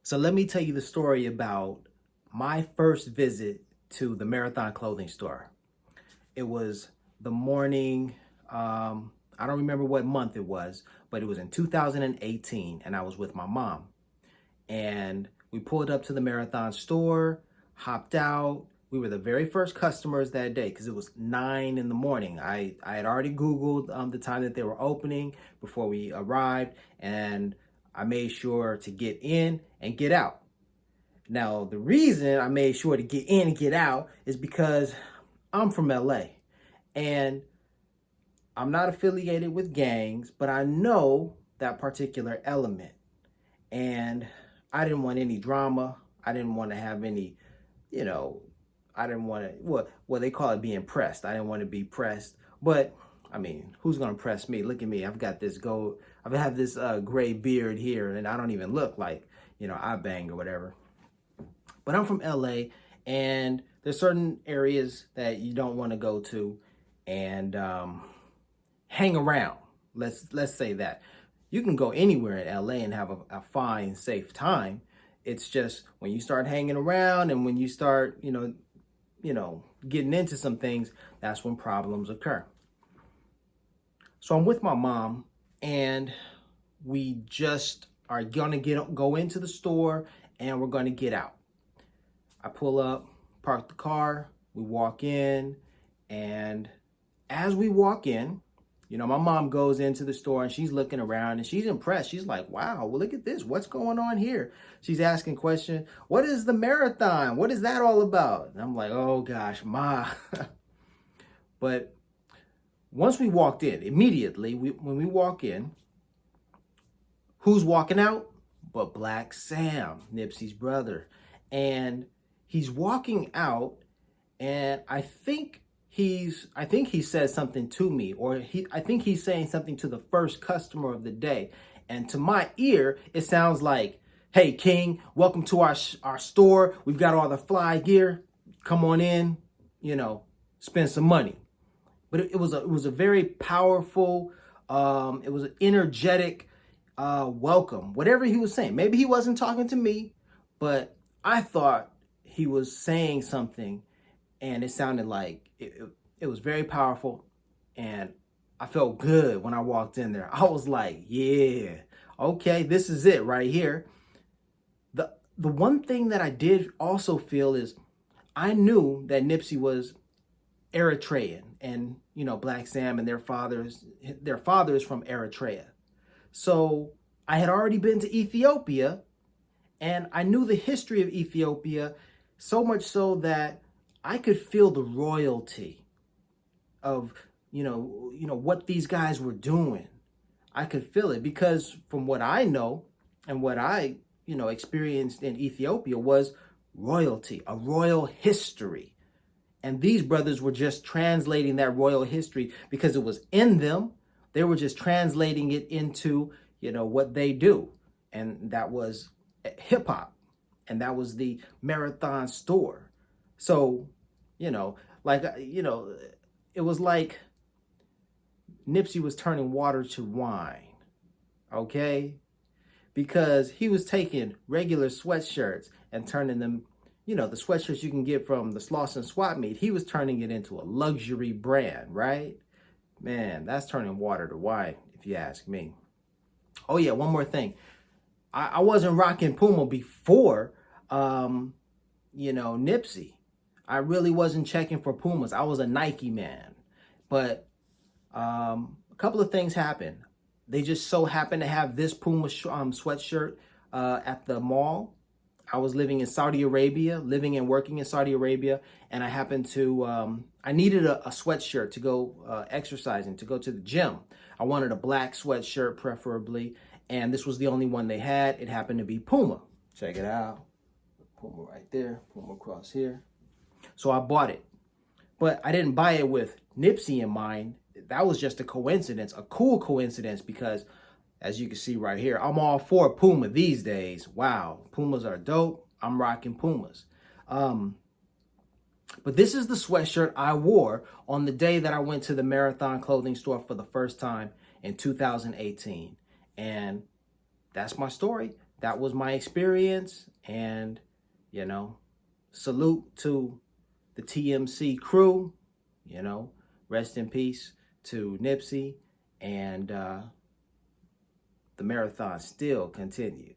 So let me tell you the story about my first visit to the Marathon clothing store. It was the morning, I don't remember what month it was, but it was in 2018, and I was with my mom. And we pulled up to the Marathon store, hopped out. We were the very first customers that day because it was 9 in the morning. I had already Googled the time that they were opening before we arrived, and I made sure to get in and get out. Now, the reason I made sure to get in and get out is because I'm from LA and I'm not affiliated with gangs, but I know that particular element. And I didn't want any drama. I didn't want to have any, you know, I didn't want to, well, they call it being pressed. I didn't want to be pressed. But I mean, who's going to press me? Look at me. I've got this gold, I've had this gray beard here, and I don't even look like, I bang or whatever. But I'm from LA, and there's certain areas that you don't want to go to and hang around. Let's say that. You can go anywhere in LA and have a fine, safe time. It's just when you start hanging around and when you start, getting into some things, that's when problems occur. So I'm with my mom, and we just are gonna go into the store, and we're gonna get out. I pull up, park the car, we walk in, and as we walk in, my mom goes into the store and she's looking around and she's impressed. She's like, wow, well, look at this. What's going on here? She's asking questions. What is the marathon? What is that all about? And I'm like, oh gosh, Ma. But once we walked in, immediately, when we walk in, who's walking out? But Black Sam, Nipsey's brother. And he's walking out, and I think he says something to me, or I think he's saying something to the first customer of the day. And to my ear, it sounds like, hey, King, welcome to our store. We've got all the fly gear. Come on in, spend some money. But it was a very powerful, it was an energetic welcome. Whatever he was saying. Maybe he wasn't talking to me, but I thought he was saying something, and it sounded like it was very powerful, and I felt good when I walked in there. I was like, yeah, okay, this is it right here. The one thing that I did also feel is I knew that Nipsey was Eritrean, and Black Sam and their father is from Eritrea. So I had already been to Ethiopia, and I knew the history of Ethiopia, so much so that I could feel the royalty of, what these guys were doing. I could feel it because from what I know and what I, experienced in Ethiopia was royalty, a royal history. And these brothers were just translating that royal history because it was in them. They were just translating it into, what they do. And that was hip hop. And that was the Marathon store. So, it was like Nipsey was turning water to wine, okay? Because he was taking regular sweatshirts and turning them, the sweatshirts you can get from the Slauson Swap Meet, he was turning it into a luxury brand, right? Man, that's turning water to wine, if you ask me. Oh yeah, one more thing. I wasn't rocking Puma before, Nipsey. I really wasn't checking for Pumas. I was a Nike man. But a couple of things happened. They just so happened to have this Puma sweatshirt at the mall. I was living in Saudi Arabia, living and working in Saudi Arabia, and I happened to, I needed a sweatshirt to go exercising, to go to the gym. I wanted a black sweatshirt preferably, and this was the only one they had. It happened to be Puma. Check it out. Puma right there, Puma across here. So I bought it, but I didn't buy it with Nipsey in mind. That was just a coincidence, a cool coincidence, because as you can see right here, I'm all for Puma these days. Wow, Pumas are dope. I'm rocking Pumas. But this is the sweatshirt I wore on the day that I went to the Marathon clothing store for the first time in 2018. And that's my story. that was my experience. And, you know, salute to the TMC crew, you know, rest in peace to Nipsey. And the marathon still continues.